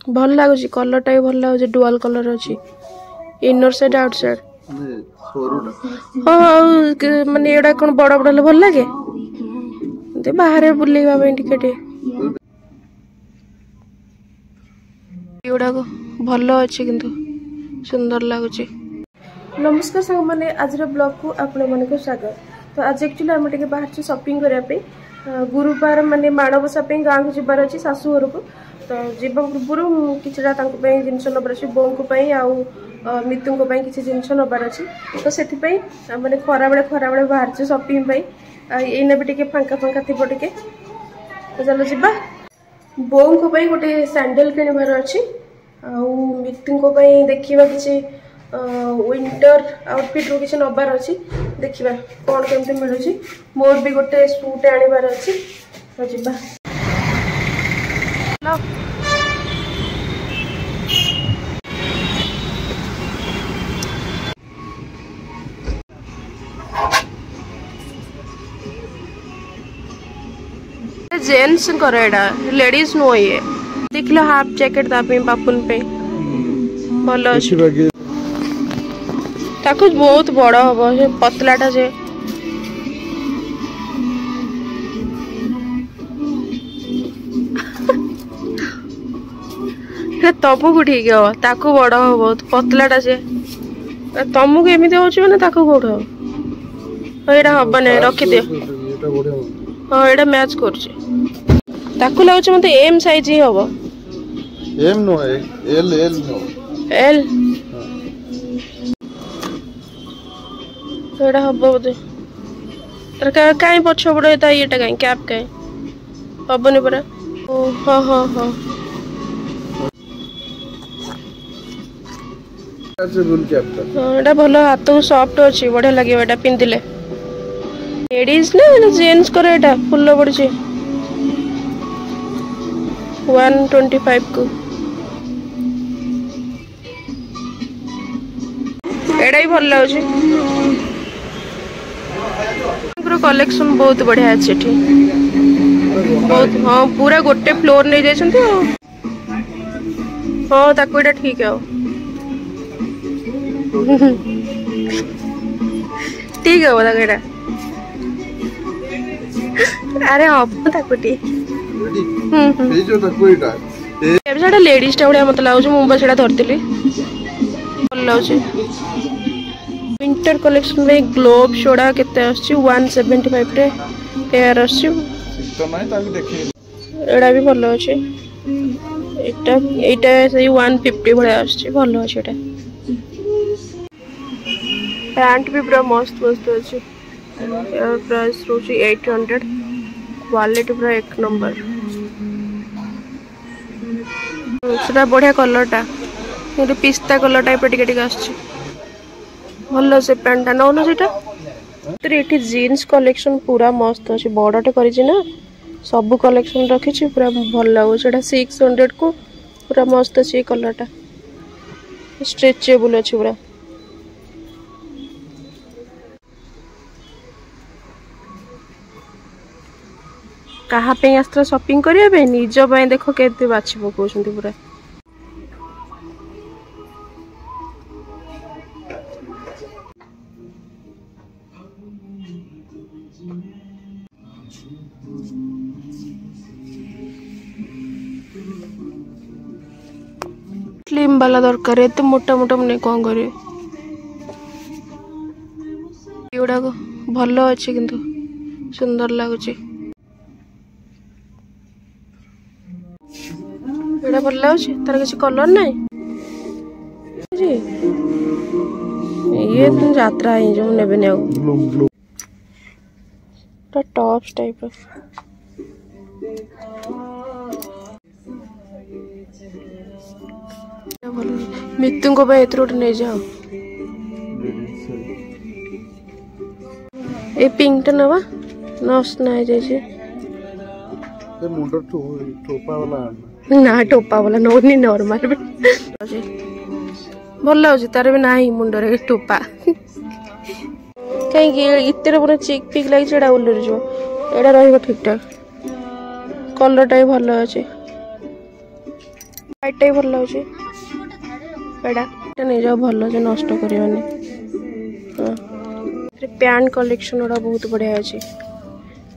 भल लगुच कलर टा भी भल लगुच डुअल कलर अच्छी इनर साइड आउट साइड हाँ माने एड़ा कौन बड़ बड़ भल लगे बाहर बुलेवा टिके एगुड़ाक भल अच्छे किंतु सुंदर लगुच। नमस्कार सांग मैंने आज ब्लॉग को आपण मन को स्वागत। तो आज एक्चुअली आम टे बाहर शॉपिंग करने गुरुवार माने माणबसा गाँव को जबार अच्छी शाशु घर को तो जीवा पूर्व किसी जिनस नबार अच्छे बों को मितु किसी जिनस नबार अच्छी तो से मैंने खरा बेले बाहर शॉपिंग एना भी टे फांका फांका थी टे तो चलो जीवा बों को गोटे सैंडल किणवार अच्छी मितु देखा किसी विंटर आउटफिट रू किसी नबार अच्छी देखा कौन केमती मिलूँ मोर भी गोटे सूट आनिबार अच्छी तो जीवा जेंट्स करेडा लेडीज नो ये देख लो हाफ जैकेट दापे बापुन पे भल अच्छे ताको बहुत बड़ हम से पतलाटा से तुमको ठीक है ताको बड़ हम बहुत पतलाटा से तुमको एमती हो ताको कौट हम यहाँ हम ना रखिदि हाँ यहाँ मैच कर लगुच मत एम साइज ही हम M no L L no L एड़ा हम बोधे कहीं पछपड़ ये कहीं कैप कहीं हेनी परा हाँ हाँ हाँ हाँ भल हाथ को सॉफ्ट अच्छी बढ़िया लगे पिंधिले लेडीज ना जेंट्स कर फुल पड़ी 125 को एड़ा ही भल लगे कलेक्शन बहुत बढ़िया अच्छे बहुत हाँ पूरा गोटे फ्लोर नहीं जाइए हाँ ताको एटा ठीक है ठीक है ताको एटा अरे हम ताको ठीक लेडीज टा मत लगुच मुझे धरती भल लगे विंटर कलेक्शन में ग्लोब सोडा केते 175 रे पेयर एड़ा भी भल अच्छे एटा से 150 भाया भल अच्छे पैंट भी पूरा मस्त मस्त अच्छे प्राइस रोची 800 क्वालिटी पूरा एक नंबर सेटा बढ़िया कलरटा पिस्ता कलर टाइप टिके आछे भल से पैंटा नौन से ये जीन्स कलेक्शन पूरा मस्त अच्छे बड़टे कर सब कलेक्शन रखी पूरा भल लगुच 600 को पूरा मस्त अच्छे कलरटा स्ट्रेचेबल अच्छे पूरा कहाँ आसला शॉपिंग करने निज देख के बाछी पकाउं पूरा स्लिम वाला दरकार है मोटा मोटा मैंने कौन करे एगुड़ाक भल अच्छे किंतु सुंदर लगुच एड़ा भल लगुच तार किसी कलर ना ये तुम यात्रा है जो ने टॉप्स टाइप मितु को गोटे नहीं जाओ ए पिंक टा नवा नस्ट ना जाइए ना टोपा वाला नौनी नॉर्मल भल लगे तार भी ना मुंडे टोपा कहीं इतने पूरा चिक पिक लगे उल्लू जो यहाँ ठीक ठाक कलर टा भी भल अच्छे ଏଇଟା ଭଲ ଲାଗୁଛି ଏଇଟା नहीं जाओ भल से नष्ट करवानी पैंट कलेक्शन गुड़ा बहुत बढ़िया अच्छे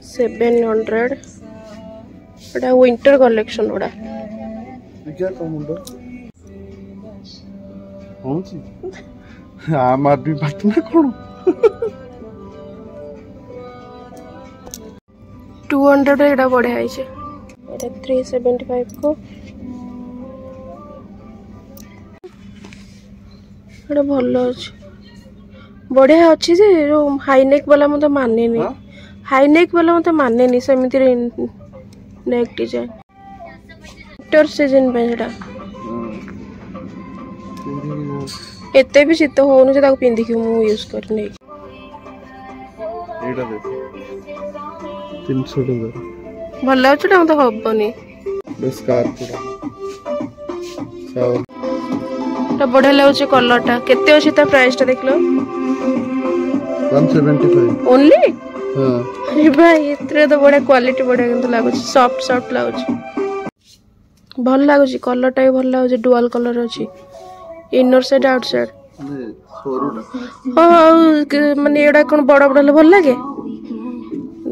700 एटा विंटर कलेक्शन गुड़ा आम आदमी बात ना कौन 200 एटा बढ़िया है 375 को एटा भल अच्छे बढ़िया अच्छी जे जो हाईनेक वाला मत माने नहीं हाईनेक वाला मत माने नहीं सेमिति नेक डिजाइन विंटर सीजन पे सेटा एते भी शीत होउनु जे ताको पिंदी कि मु यूज करने एटा दे 300 टका भल अच्छे मत हबनी स्कार्फ साउथ बढ़िया लगे कलर टा केते अछि ता प्राइस टा देखलो 175 ओनली हां अरे भाई इतरे तो बढ़िया क्वालिटी बढ़िया किंतु लागो सॉफ्ट सॉफ्ट लागो भल लागो कलर टा भी भल लागो डुअल कलर अछि इनर साइड आउट साइड हां माने एडा कोन बड़ बड़ ले भल लागे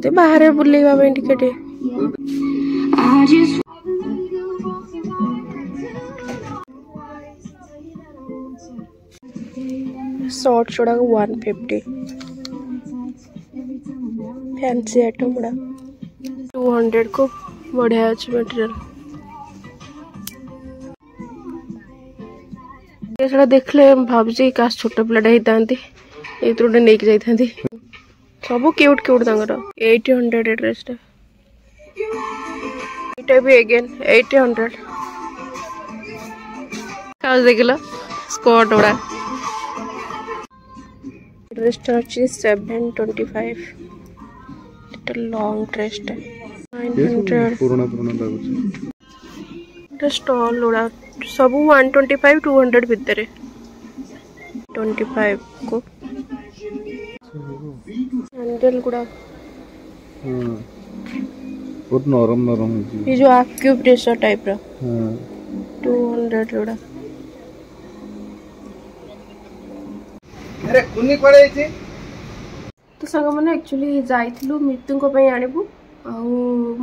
दे बाहर बुलेवा पे टिकेट शॉर्ट जोड़ा 150 फैंसी आइटम गुड़ा 200 को बढ़िया अच्छे मटेरियल ये देखले भावुची काश छोट पिलाटा होता नहीं जाती सब क्यूट क्यूट 800 ड्रेस भी अगेन 800 देख लो स्कर्ट गुड़ा ड्रेस 725 लॉन्ग ड्रेस 900 पुराना लागुଛି स्टॉल गुड़ा सब 125 200 भितर 25 को सैंडल गुड़ा बहुत नरम नरम ये जो एक्यूप्रेशर टाइप रा 200 गुड़ा अरे कुनी पड़े छी तो संग माने एक्चुअली जाइथिलु मृत्यु को पई आनिबु आ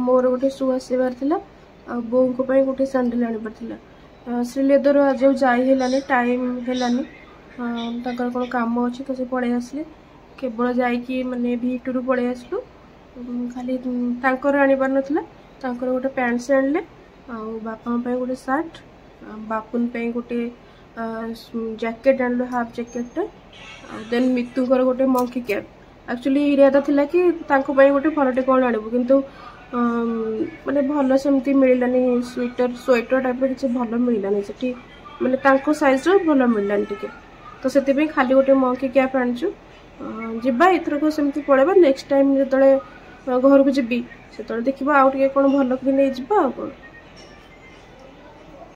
मोर गोटे शू आसीबार थिला आ बो को पई गोटे सैंडल आनी पड़थिला श्री लेदर आज जाई हेलानी टाइम हेलानी ताकर कोन काम अछि तो से पड़े आसले केवल जाई कि माने भीटरू पड़े आसलु खाली तांकर आनी पार नथिला तांकर गोटे पैंट से आनले आ बापा पई गोटे शर्ट बापुन पई गोटे जैकेट आनलो हाफ जैकेट देन मितुकर गोटे मंकी कैप एक्चुअली इरादा थिला कि तांको पई गोटे फलटे कोन आनिबो किंतु माने भलो सेमती मिललानी स्वेटर टाइप किसी भलो मिललानी सेठी माने तांको साइज रो भलो मिललानी टिके तो सेते पे खाली गोटे मंकी कैप आनछु जिबा इथर को सेमती पड़ेबा नेक्स्ट टाइम जतले घर को जिबी सेतले देखिबा आउ टिके कोन भलो कि नै जिबा